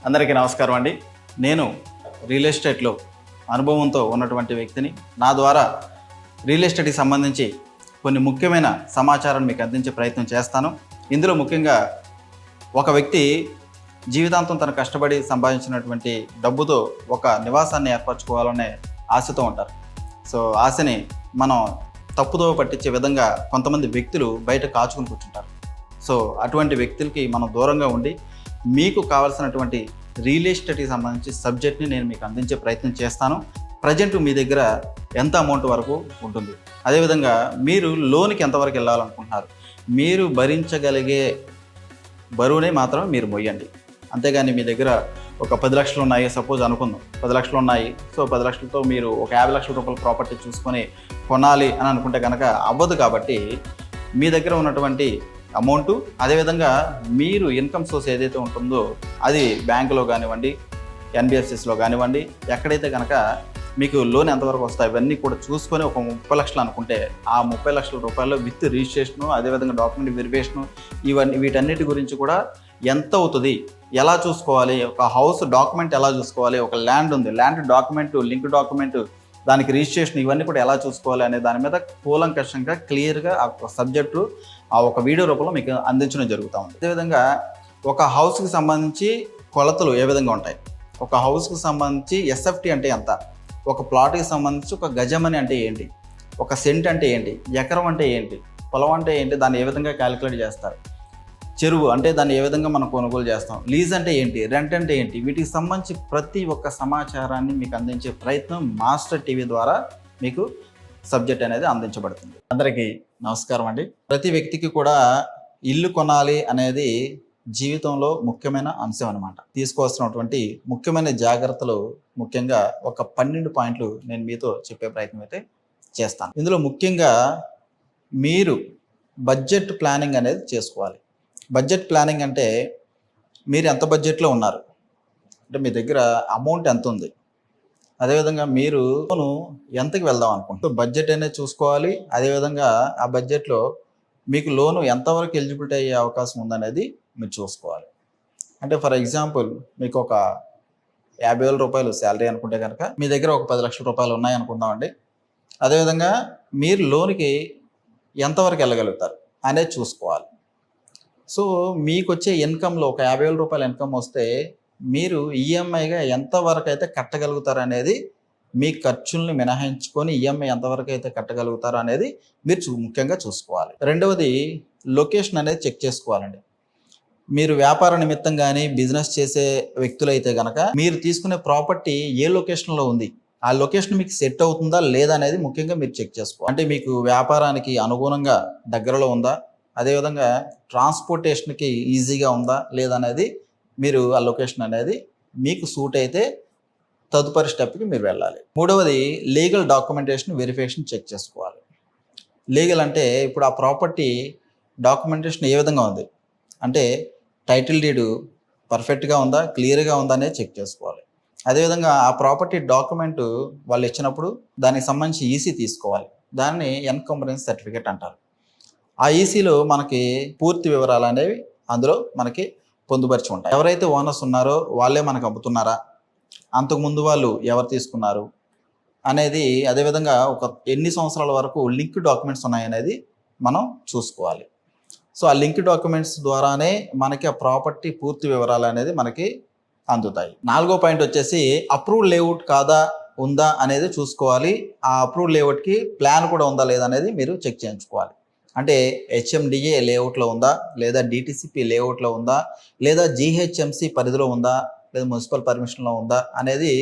అందరికీ నమస్కారం అండి. నేను రియల్ ఎస్టేట్లో అనుభవంతో ఉన్నటువంటి వ్యక్తిని. నా ద్వారా రియల్ ఎస్టేట్కి సంబంధించి కొన్ని ముఖ్యమైన సమాచారాన్ని మీకు అందించే ప్రయత్నం చేస్తాను. ఇందులో ముఖ్యంగా ఒక వ్యక్తి జీవితాంతం తను కష్టపడి సంపాదించినటువంటి డబ్బుతో ఒక నివాసాన్ని ఏర్పరచుకోవాలనే ఆశతో ఉంటారు. సో ఆశని మనం తప్పుదో పట్టించే విధంగా కొంతమంది వ్యక్తులు బయట కాచుకుని కూర్చుంటారు. సో అటువంటి వ్యక్తులకి మనం దూరంగా ఉండి మీకు కావాల్సినటువంటి రియల్ ఎస్టేట్కి సంబంధించి సబ్జెక్ట్ని నేను మీకు అందించే ప్రయత్నం చేస్తాను. ప్రజెంట్ మీ దగ్గర ఎంత అమౌంట్ వరకు ఉంటుంది, అదేవిధంగా మీరు లోన్కి ఎంతవరకు వెళ్ళాలనుకుంటున్నారు, మీరు భరించగలిగే బరువునే మాత్రం మీరు మొయ్యండి. అంతేగాని మీ దగ్గర ఒక 10 లక్షలు ఉన్నాయి, సపోజ్ అనుకుందాం 10 లక్షలు ఉన్నాయి. సో 10 లక్షలతో మీరు ఒక 50 లక్షల రూపాయల ప్రాపర్టీ చూసుకొని కొనాలి అని అనుకుంటే కనుక అవ్వదు. కాబట్టి మీ దగ్గర ఉన్నటువంటి అమౌంటు, అదేవిధంగా మీరు ఇన్కమ్ సోర్స్ ఏదైతే ఉంటుందో అది బ్యాంకులో కానివ్వండి, ఎన్బిఎఫ్సిస్లో కానివ్వండి, ఎక్కడైతే కనుక మీకు లోన్ ఎంతవరకు వస్తాయి ఇవన్నీ కూడా చూసుకొని ఒక 30 లక్షలు అనుకుంటే ఆ 30 లక్షల రూపాయలు విత్ రిజిస్ట్రేషను, అదేవిధంగా డాక్యుమెంట్ వెరిఫికేషను, వీటన్నిటి గురించి కూడా ఎంత అవుతుంది, ఎలా చూసుకోవాలి, ఒక హౌస్ డాక్యుమెంట్ ఎలా చూసుకోవాలి, ఒక ల్యాండ్ ఉంది, ల్యాండ్ డాక్యుమెంట్, లింక్ డాక్యుమెంట్, దానికి రిజిస్ట్రేషన్, ఇవన్నీ కూడా ఎలా చూసుకోవాలి అనే దాని మీద కూలంకషంగా క్లియర్గా ఆ సబ్జెక్టు ఆ ఒక వీడియో రూపంలో మీకు అందించడం జరుగుతూ ఉంది. అదేవిధంగా ఒక హౌస్కి సంబంధించి కొలతలు ఏ విధంగా ఉంటాయి, ఒక హౌస్కి సంబంధించి ఎస్ఎఫ్టీ అంటే ఎంత, ఒక ప్లాట్కి సంబంధించి ఒక గజమని అంటే ఏంటి, ఒక సెంట్ అంటే ఏంటి, ఎకరం అంటే ఏంటి, పొలం అంటే ఏంటి, దాన్ని ఏ విధంగా క్యాలిక్యులేట్ చేస్తారు, చెరువు అంటే దాన్ని ఏ విధంగా మనం కొనుగోలు చేస్తాం, లీజ్ అంటే ఏంటి, రెంట్ అంటే ఏంటి, వీటికి సంబంధించి ప్రతి ఒక్క సమాచారాన్ని మీకు అందించే ప్రయత్నం మాస్టర్ టీవీ ద్వారా మీకు సబ్జెక్ట్ అనేది అందించబడుతుంది. అందరికీ నమస్కారం అండి. ప్రతి వ్యక్తికి కూడా ఇల్లు కొనాలి అనేది జీవితంలో ముఖ్యమైన అంశం అన్నమాట. తీసుకోవాల్సినటువంటి ముఖ్యమైన జాగ్రత్తలు ముఖ్యంగా ఒక 12 పాయింట్లు నేను మీతో చెప్పే ప్రయత్నం అయితే చేస్తాను. ఇందులో ముఖ్యంగా మీరు బడ్జెట్ ప్లానింగ్ అనేది చేసుకోవాలి. బడ్జెట్ ప్లానింగ్ అంటే మీరు ఎంత బడ్జెట్లో ఉన్నారు, అంటే మీ దగ్గర అమౌంట్ ఎంత ఉంది, అదేవిధంగా మీరు లోను ఎంతకి వెళ్దాం అనుకుంటున్నారు, బడ్జెట్ అనేది చూసుకోవాలి. అదేవిధంగా ఆ బడ్జెట్లో మీకు లోను ఎంతవరకు ఎలిజిబిలిటీ అయ్యే అవకాశం ఉందనేది మీరు చూసుకోవాలి. అంటే ఫర్ ఎగ్జాంపుల్ మీకు ఒక 50,000 రూపాయలు శాలరీ అనుకుంటే కనుక మీ దగ్గర ఒక 10 లక్షల రూపాయలు ఉన్నాయి అనుకుందామండి. అదేవిధంగా మీరు లోన్కి ఎంతవరకు వెళ్ళగలుగుతారు అనేది చూసుకోవాలి. సో మీకు వచ్చే ఇన్కంలో ఒక 50,000 రూపాయల ఇన్కమ్ వస్తే మీరు ఈఎంఐగా ఎంతవరకు అయితే కట్టగలుగుతారు అనేది, మీ ఖర్చుల్ని మినహాయించుకొని ఈఎంఐ ఎంతవరకు అయితే కట్టగలుగుతారు అనేది మీరు ముఖ్యంగా చూసుకోవాలి. రెండవది లొకేషన్ అనేది చెక్ చేసుకోవాలండి. మీరు వ్యాపార నిమిత్తం కానీ బిజినెస్ చేసే వ్యక్తులైతే కనుక మీరు తీసుకునే ప్రాపర్టీ ఏ లొకేషన్లో ఉంది, ఆ లొకేషన్ మీకు సెట్ అవుతుందా లేదా అనేది ముఖ్యంగా మీరు చెక్ చేసుకోవాలి. అంటే మీకు వ్యాపారానికి అనుగుణంగా దగ్గరలో ఉందా, అదేవిధంగా ట్రాన్స్పోర్టేషన్కి ఈజీగా ఉందా లేదనేది మీరు ఆ లొకేషన్ అనేది మీకు సూట్ అయితే తదుపరి స్టెప్కి మీరు వెళ్ళాలి. మూడవది లీగల్ డాక్యుమెంటేషన్ వెరిఫికేషన్ చెక్ చేసుకోవాలి. లీగల్ అంటే ఇప్పుడు ఆ ప్రాపర్టీ డాక్యుమెంటేషన్ ఏ విధంగా ఉంది, అంటే టైటిల్ డీడ్ పర్ఫెక్ట్గా ఉందా, క్లియర్గా ఉందా అనేది చెక్ చేసుకోవాలి. అదేవిధంగా ఆ ప్రాపర్టీ డాక్యుమెంట్ వాళ్ళు ఇచ్చినప్పుడు దానికి సంబంధించి ఈసీ తీసుకోవాలి. దాన్ని ఎన్కంబరెన్స్ సర్టిఫికేట్ అంటారు. ఆ ఈసీలో మనకి పూర్తి వివరాలు అనేవి అందులో మనకి పొందుపరిచి ఉంటాయి. ఎవరైతే ఓనర్స్ ఉన్నారో వాళ్ళే మనకు అమ్ముతున్నారా, అంతకుముందు వాళ్ళు ఎవరు తీసుకున్నారు అనేది, అదేవిధంగా ఒక ఎన్ని సంవత్సరాల వరకు లింక్ డాక్యుమెంట్స్ ఉన్నాయనేది మనం చూసుకోవాలి. సో ఆ లింక్ డాక్యుమెంట్స్ ద్వారానే మనకి ఆ ప్రాపర్టీ పూర్తి వివరాలు అనేది మనకి అందుతాయి. 4వ పాయింట్ వచ్చేసి అప్రూవ్డ్ లేఅవుట్ కాదా ఉందా అనేది చూసుకోవాలి. ఆ అప్రూవ్డ్ లేఅవుట్కి ప్లాన్ కూడా ఉందా లేదా అనేది మీరు చెక్ చేయించుకోవాలి. అంటే హెచ్ఎండిఏ లేఅవుట్లో ఉందా, లేదా డిటిసిపి లేఅవుట్లో ఉందా, లేదా జిహెచ్ఎంసి పరిధిలో ఉందా, లేదా మున్సిపల్ పర్మిషన్లో ఉందా అనేది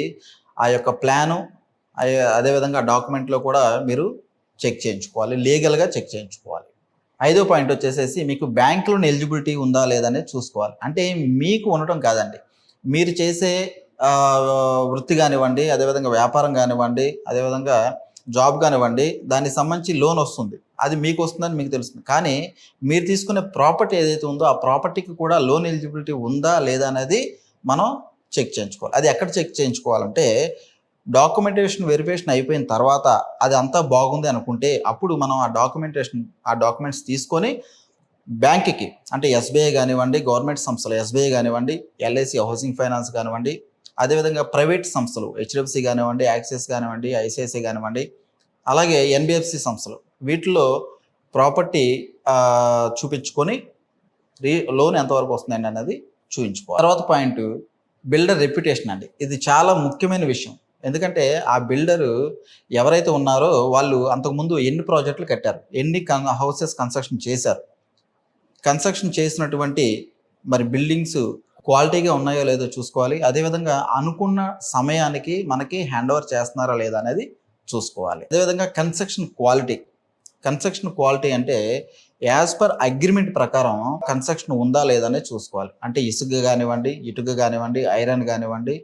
ఆ యొక్క ప్లాను, అదేవిధంగా డాక్యుమెంట్లో కూడా మీరు చెక్ చేయించుకోవాలి, లీగల్గా చెక్ చేయించుకోవాలి. 5వ పాయింట్ వచ్చేసేసి మీకు బ్యాంకులోని ఎలిజిబిలిటీ ఉందా లేదనేది చూసుకోవాలి. అంటే మీకు ఉండటం కాదండి, మీరు చేసే వృత్తి కానివ్వండి, అదేవిధంగా వ్యాపారం కానివ్వండి, అదేవిధంగా జాబ్ కానివ్వండి, దానికి సంబంధించి లోన్ వస్తుంది, అది మీకు వస్తుందని మీకు తెలుస్తుంది. కానీ మీరు తీసుకునే ప్రాపర్టీ ఏదైతే ఉందో ఆ ప్రాపర్టీకి కూడా లోన్ ఎలిజిబిలిటీ ఉందా లేదా అనేది మనం చెక్ చేయించుకోవాలి. అది ఎక్కడ చెక్ చేయించుకోవాలంటే డాక్యుమెంటేషన్ వెరిఫికేషన్ అయిపోయిన తర్వాత అది అంతా బాగుంది అనుకుంటే అప్పుడు మనం ఆ డాక్యుమెంట్స్ తీసుకొని బ్యాంక్కి అంటే ఎస్బీఐ కానివ్వండి, గవర్నమెంట్ సంస్థలు ఎస్బీఐ కానివ్వండి, ఎల్ఐసి హౌసింగ్ ఫైనాన్స్ కానివ్వండి, అదేవిధంగా ప్రైవేట్ సంస్థలు హెచ్డిఎఫ్సి కానివ్వండి, యాక్సిస్ కానివ్వండి, ఐసిఐసిఐ కానివ్వండి, అలాగే ఎన్బిఎఫ్సి సంస్థలు వీటిలో ప్రాపర్టీ చూపించుకొని లోన్ ఎంతవరకు వస్తుందండి అనేది చూపించుకోవాలి. తర్వాత పాయింట్ బిల్డర్ రెప్యుటేషన్ అండి. ఇది చాలా ముఖ్యమైన విషయం. ఎందుకంటే ఆ బిల్డరు ఎవరైతే ఉన్నారో వాళ్ళు అంతకుముందు ఎన్ని ప్రాజెక్టులు కట్టారు, ఎన్ని హౌసెస్ కన్స్ట్రక్షన్ చేశారు, కన్స్ట్రక్షన్ చేసినటువంటి మరి బిల్డింగ్స్ క్వాలిటీగా ఉన్నాయో లేదో చూసుకోవాలి. అదేవిధంగా అనుకున్న సమయానికి మనకి హ్యాండ్ ఓవర్ చేస్తున్నారా లేదా అనేది చూసుకోవాలి. అదేవిధంగా కన్స్ట్రక్షన్ క్వాలిటీ అంటే యాజ్ పర్ అగ్రిమెంట్ ప్రకారం కన్స్ట్రక్షన్ ఉందా లేదా అనేది చూసుకోవాలి. అంటే ఇసుక కానివ్వండి, ఇటుక కానివ్వండి, ఐరన్ కానివ్వండి,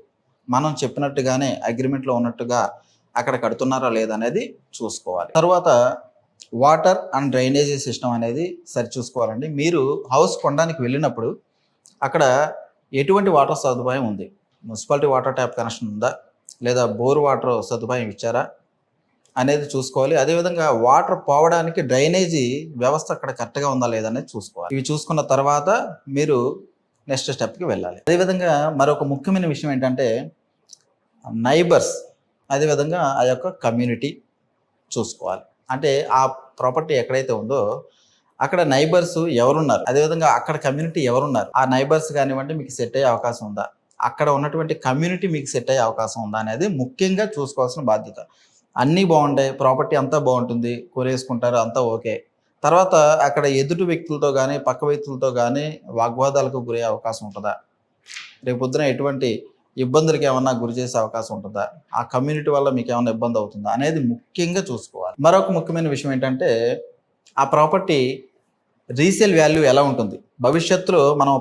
మనం చెప్పినట్టుగానే అగ్రిమెంట్లో ఉన్నట్టుగా అక్కడ కడుతున్నారా లేదా అనేది చూసుకోవాలి. తర్వాత వాటర్ అండ్ డ్రైనేజీ సిస్టమ్ అనేది సరి చూసుకోవాలండి. మీరు హౌస్ కొనడానికి వెళ్ళినప్పుడు అక్కడ ఎటువంటి వాటర్ సదుపాయం ఉంది, మున్సిపాలిటీ వాటర్ ట్యాప్ కనెక్షన్ ఉందా, లేదా బోర్ వాటర్ సదుపాయం ఇచ్చారా అనేది చూసుకోవాలి. అదేవిధంగా వాటర్ పోవడానికి డ్రైనేజీ వ్యవస్థ అక్కడ కరెక్ట్గా ఉందా లేదా అనేది చూసుకోవాలి. ఇవి చూసుకున్న తర్వాత మీరు నెక్స్ట్ స్టెప్కి వెళ్ళాలి. అదేవిధంగా మరొక ముఖ్యమైన విషయం ఏంటంటే నైబర్స్, అదేవిధంగా ఆ యొక్క కమ్యూనిటీ చూసుకోవాలి. అంటే ఆ ప్రాపర్టీ ఎక్కడైతే ఉందో అక్కడ నైబర్స్ ఎవరున్నారు, అదేవిధంగా అక్కడ కమ్యూనిటీ ఎవరున్నారు, ఆ నైబర్స్ కానివ్వండి మీకు సెట్ అయ్యే అవకాశం ఉందా, అక్కడ ఉన్నటువంటి కమ్యూనిటీ మీకు సెట్ అయ్యే అవకాశం ఉందా అనేది ముఖ్యంగా చూసుకోవాల్సిన బాధ్యత. అన్నీ బాగుంటాయి, ప్రాపర్టీ అంతా బాగుంటుంది, కొనేసుకుంటారు, అంతా ఓకే. తర్వాత అక్కడ ఎదుటి వ్యక్తులతో కానీ పక్క వ్యక్తులతో కానీ వాగ్వాదాలకు గురయ్యే అవకాశం ఉంటుందా, రేపొద్దున ఎటువంటి ఇబ్బందులకి ఏమన్నా గురి చేసే అవకాశం ఉంటుందా, ఆ కమ్యూనిటీ వల్ల మీకు ఏమైనా ఇబ్బంది అవుతుందా అనేది ముఖ్యంగా చూసుకోవాలి. మరొక ముఖ్యమైన విషయం ఏంటంటే ఆ ప్రాపర్టీ రీసేల్ వాల్యూ ఎలా ఉంటుంది, భవిష్యత్తులో మనం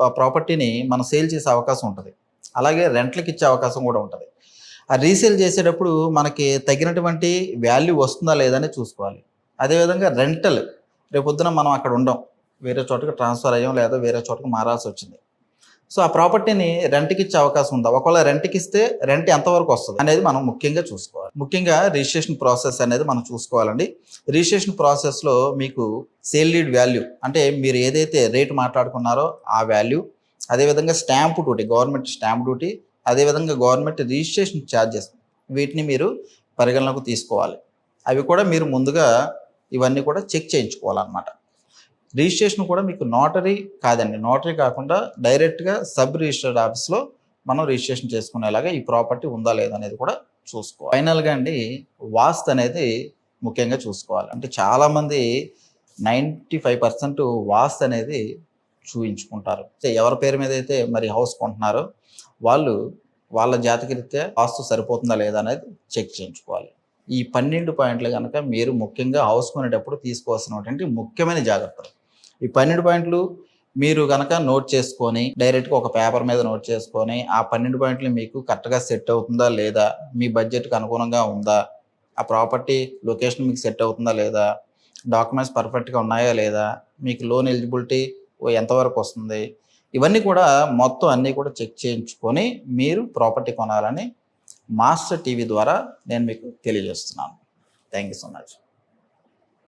ఆ ప్రాపర్టీని మనం సేల్ చేసే అవకాశం ఉంటుంది, అలాగే రెంట్లకి ఇచ్చే అవకాశం కూడా ఉంటుంది. ఆ రీసేల్ చేసేటప్పుడు మనకి తగినటువంటి వాల్యూ వస్తుందా లేదని చూసుకోవాలి. అదేవిధంగా రెంటల్, రేపొద్దున మనం అక్కడ ఉండం, వేరే చోటకి ట్రాన్స్ఫర్ అయ్యాం లేదా వేరే చోటకి మారాల్సి వచ్చింది, సో ఆ ప్రాపర్టీని రెంట్కి ఇచ్చే అవకాశం ఉందా, ఒకవేళ రెంట్కి ఇస్తే రెంట్ ఎంతవరకు వస్తుంది అనేది మనం ముఖ్యంగా చూసుకోవాలి. ముఖ్యంగా రిజిస్ట్రేషన్ ప్రాసెస్ అనేది మనం చూసుకోవాలండి. రిజిస్ట్రేషన్ ప్రాసెస్లో మీకు సేల్ డీడ్ వాల్యూ అంటే మీరు ఏదైతే రేటు మాట్లాడుకున్నారో ఆ వాల్యూ, అదేవిధంగా stamp duty, government stamp duty, అదేవిధంగా గవర్నమెంట్ రిజిస్ట్రేషన్ ఛార్జెస్, వీటిని మీరు పరిగణలోకి తీసుకోవాలి. అవి కూడా మీరు ముందుగా ఇవన్నీ కూడా చెక్ చేయించుకోవాలన్నమాట. రిజిస్ట్రేషన్ కూడా మీకు నోటరీ కాదండి, నోటరీ కాకుండా డైరెక్ట్గా సబ్ రిజిస్టర్డ్ ఆఫీస్లో మనం రిజిస్ట్రేషన్ చేసుకునేలాగా ఈ ప్రాపర్టీ ఉందా లేదా అనేది కూడా చూసుకోవాలి. ఫైనల్గా అండి వాస్తు అనేది ముఖ్యంగా చూసుకోవాలి. అంటే చాలామంది 95% వాస్తు అనేది చూయించుకుంటారు. ఎవరి పేరు మీద అయితే మరి హౌస్ కొంటున్నారో వాళ్ళు వాళ్ళ జాతకరీత్యా వాస్తు సరిపోతుందా లేదా అనేది చెక్ చేయించుకోవాలి. ఈ 12 పాయింట్లు కనుక మీరు ముఖ్యంగా హౌస్ కొనేటప్పుడు తీసుకోవాల్సినటువంటి ముఖ్యమైన జాగ్రత్తలు. ఈ 12 పాయింట్లు మీరు కనుక నోట్ చేసుకొని డైరెక్ట్గా ఒక పేపర్ మీద నోట్ చేసుకొని ఆ 12 పాయింట్లు మీకు కరెక్ట్గా సెట్ అవుతుందా లేదా, మీ బడ్జెట్కి అనుగుణంగా ఉందా, ఆ ప్రాపర్టీ లొకేషన్ మీకు సెట్ అవుతుందా లేదా, డాక్యుమెంట్స్ పర్ఫెక్ట్గా ఉన్నాయా లేదా, మీకు లోన్ ఎలిజిబిలిటీ ఎంతవరకు వస్తుంది, ఇవన్నీ కూడా మొత్తం అన్నీ కూడా చెక్ చేయించుకొని మీరు ప్రాపర్టీ కొనాలని మాస్టర్ టీవీ ద్వారా నేను మీకు తెలియజేస్తున్నాను. Thank you so much.